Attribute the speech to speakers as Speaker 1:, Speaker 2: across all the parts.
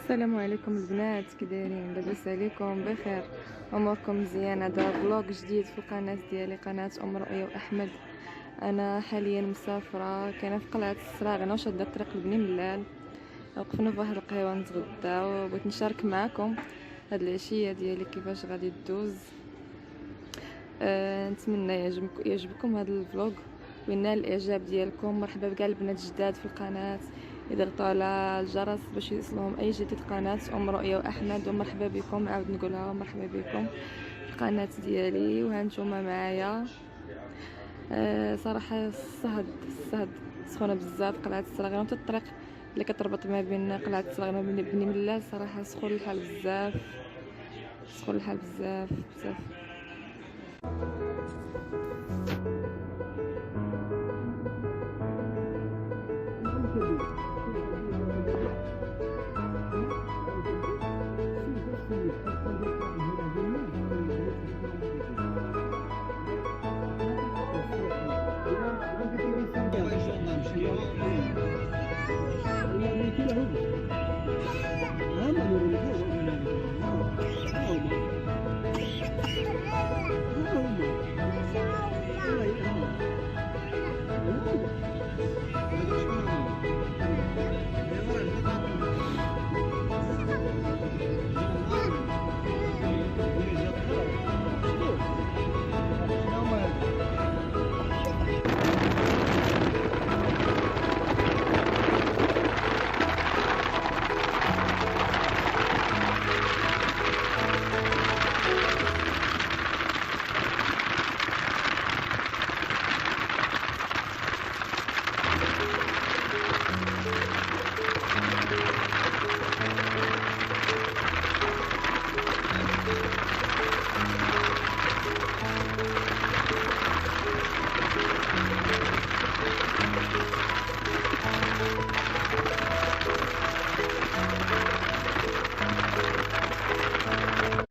Speaker 1: السلام عليكم البنات، كي دايرين؟ لاباس عليكم؟ بخير؟ اموركم مزيان؟ هذا فلوق جديد في القناه ديالي، قناه ام رؤية واحمد. انا حاليا مسافره، كاينه في قلعه الصراغنه وشاده الطريق لبني ملال. وقفنا في واحد القهوه نتغداو وبغيت نشارك معكم هاد العشيه ديالي كيفاش غادي تدوز. نتمنى يعجبكم هذا الفلوق وينال الاعجاب ديالكم. مرحبا بكاع البنات الجداد في القناه، يضغطوا على الجرس باش يوصلهم اي جديد. قناه ام رؤية واحمد، ومرحبا بكم، عاود نقولها مرحبا بكم في القناه ديالي. وهانتوما معايا. صراحه الصهد سخونه بزاف. قلعه الصراغنه حتى الطريق اللي كتربط ما بين قلعه الصراغنه وبني ملال صراحه سخون الحال بزاف، سخون الحال بزاف بزاف.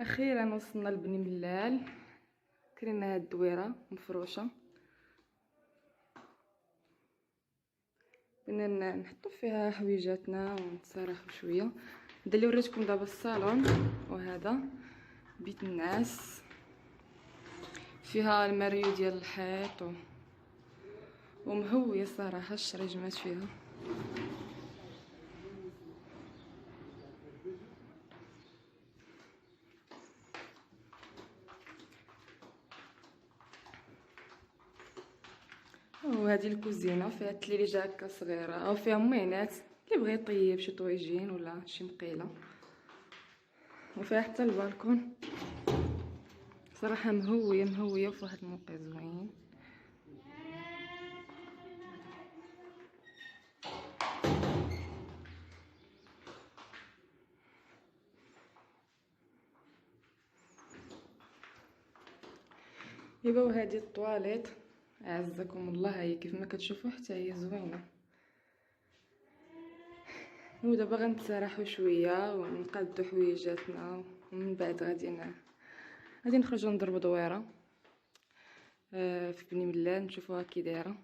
Speaker 1: اخيرا وصلنا لبني ملال. كرينا هاد الدويره مفروشه، بغينا نحطو فيها حويجاتنا ونتسرحوا شويه. هذا اللي وريتكم دابا الصالون، وهذا بيت الناس فيها الماريو ديال الحيط ومهويه صراحه. الشري جمعت فيها. وهذه الكوزينه فيها التليفزه هكا صغيره، او فيها مينات اللي بغى يطيب شي طويجين ولا شي مقيله. وفيها حتى البالكون، صراحه مهويه مهويه وفي واحد الموقع زوين. يبقى وهذه الطواليت اعزكم الله، هي كيف ما كتشوفوا حتى هي زوينه. ودابا غنتسرحوا شويه ونقادو حويجاتنا، ومن بعد غادي نخرجوا نضربوا دويره في بني ملال، نشوفوها كي دايره.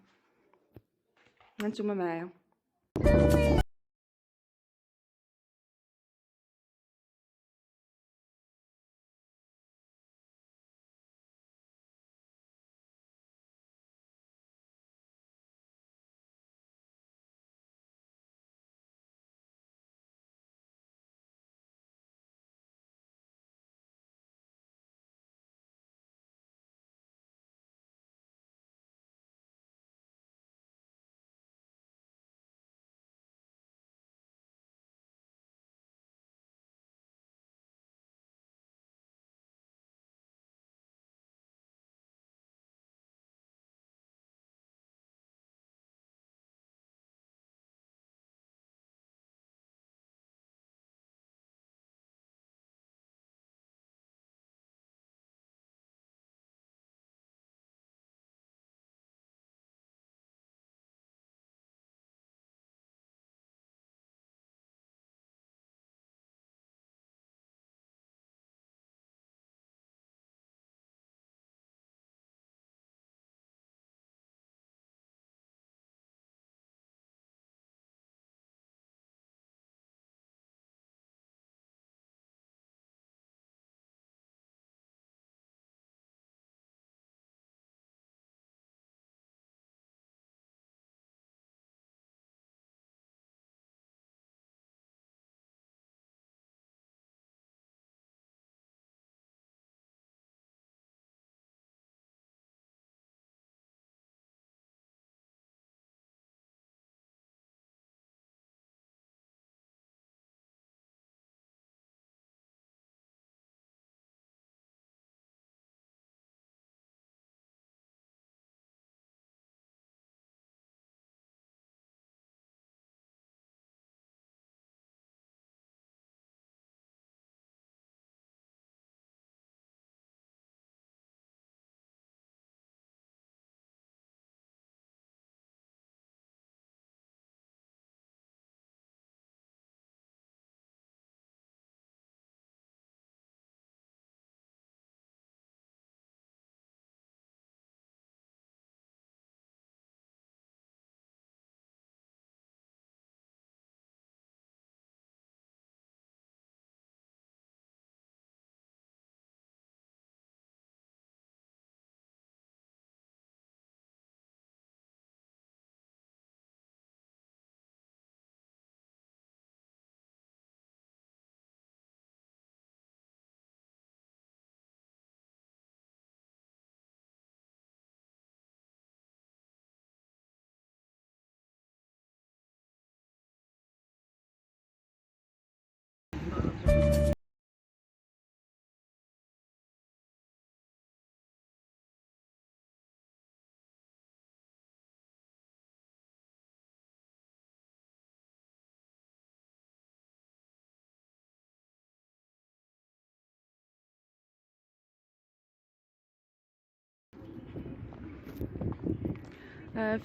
Speaker 1: هانتوما معايا.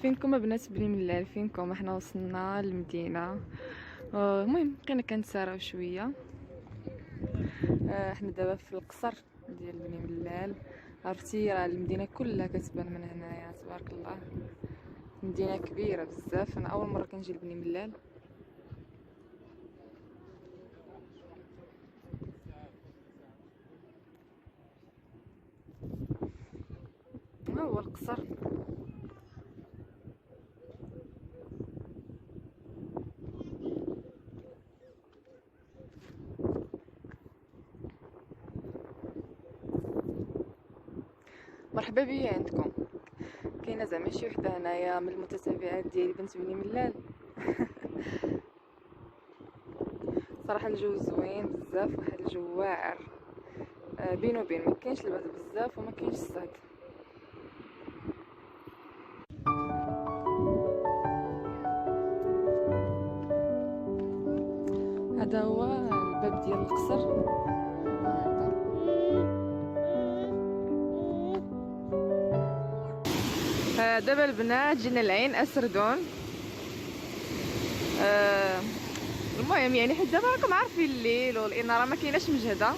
Speaker 1: فينكم بنات بني ملال؟ فينكم؟ احنا وصلنا للمدينه. المهم بقينا كنتساراو شويه. احنا دابا في القصر ديال بني ملال. عرفتي راه المدينه كلها كتبان من هنايا تبارك الله. مدينه كبيره بزاف. انا اول مره كنجي لبني ملال. ها هو القصر. مرحبا بيا عندكم. كاينه زعما شي وحده هنايا من المتتبعات ديالي بنت بني ملال. صراحه الجو زوين بزاف، واحد الجو واعر. بين وبين ما كاينش البرد بزاف وما كاينش الصهد. هذا هو الباب ديال القصر. دابا البنات جينا العين اسردون. المهم يعني حيت دابا راكم عارفين الليل والاناره ما كايناش مجهده.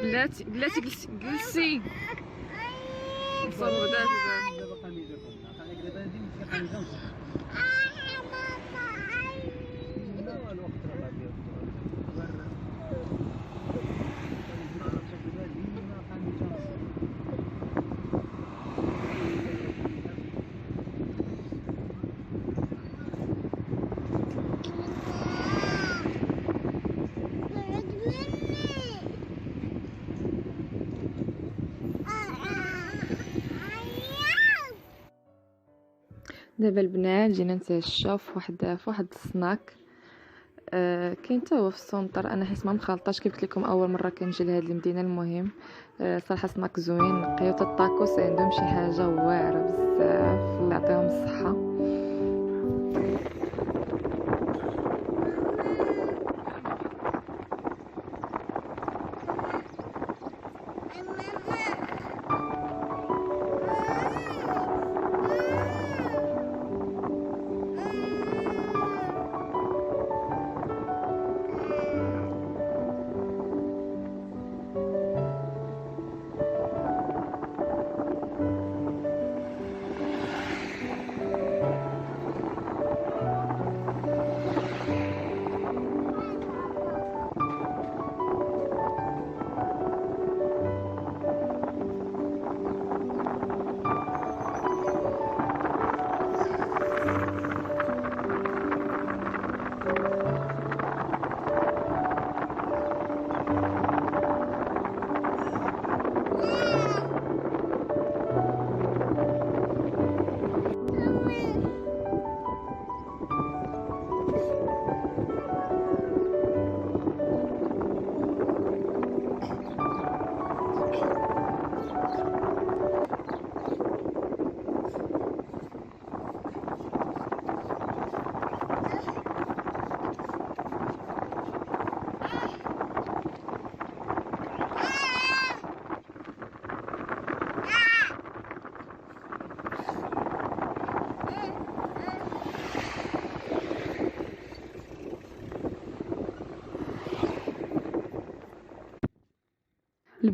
Speaker 1: بلاتي بلاتي جلسي صور دابا البنات جينا نتعشاو في واحد السناك. كاين حتى هو في السونطر. انا حيت ما مخلطاش كيف قلت لكم اول مره كنجي لهاد المدينه. المهم صراحه سناك زوين نقيو. حتى الطاكوس عندهم شي حاجه واعره بزاف، الله يعطيهم الصحه.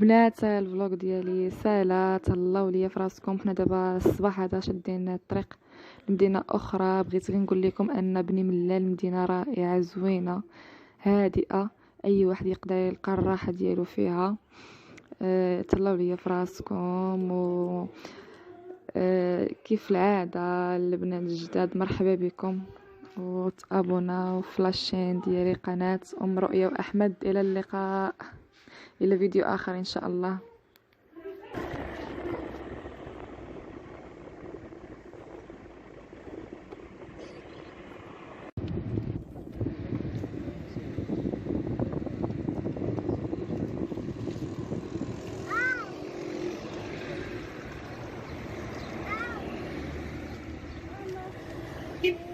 Speaker 1: البنات الفلوق ديالي ساهله، تهلاو ليا فراسكم. حنا دابا الصباح هذا شادين الطريق لمدينه اخرى. بغيت غير نقول لكم ان بني ملال مدينه رائعه زوينه هادئه، اي واحد يقدر يلقى الراحه ديالو فيها. تهلاو ليا فراسكم. و كيف العاده البنات الجداد مرحبا بكم، وتابونا في لاشين ديالي قناه ام رؤيا واحمد. الى اللقاء، الى فيديو اخر ان شاء الله.
Speaker 2: Keep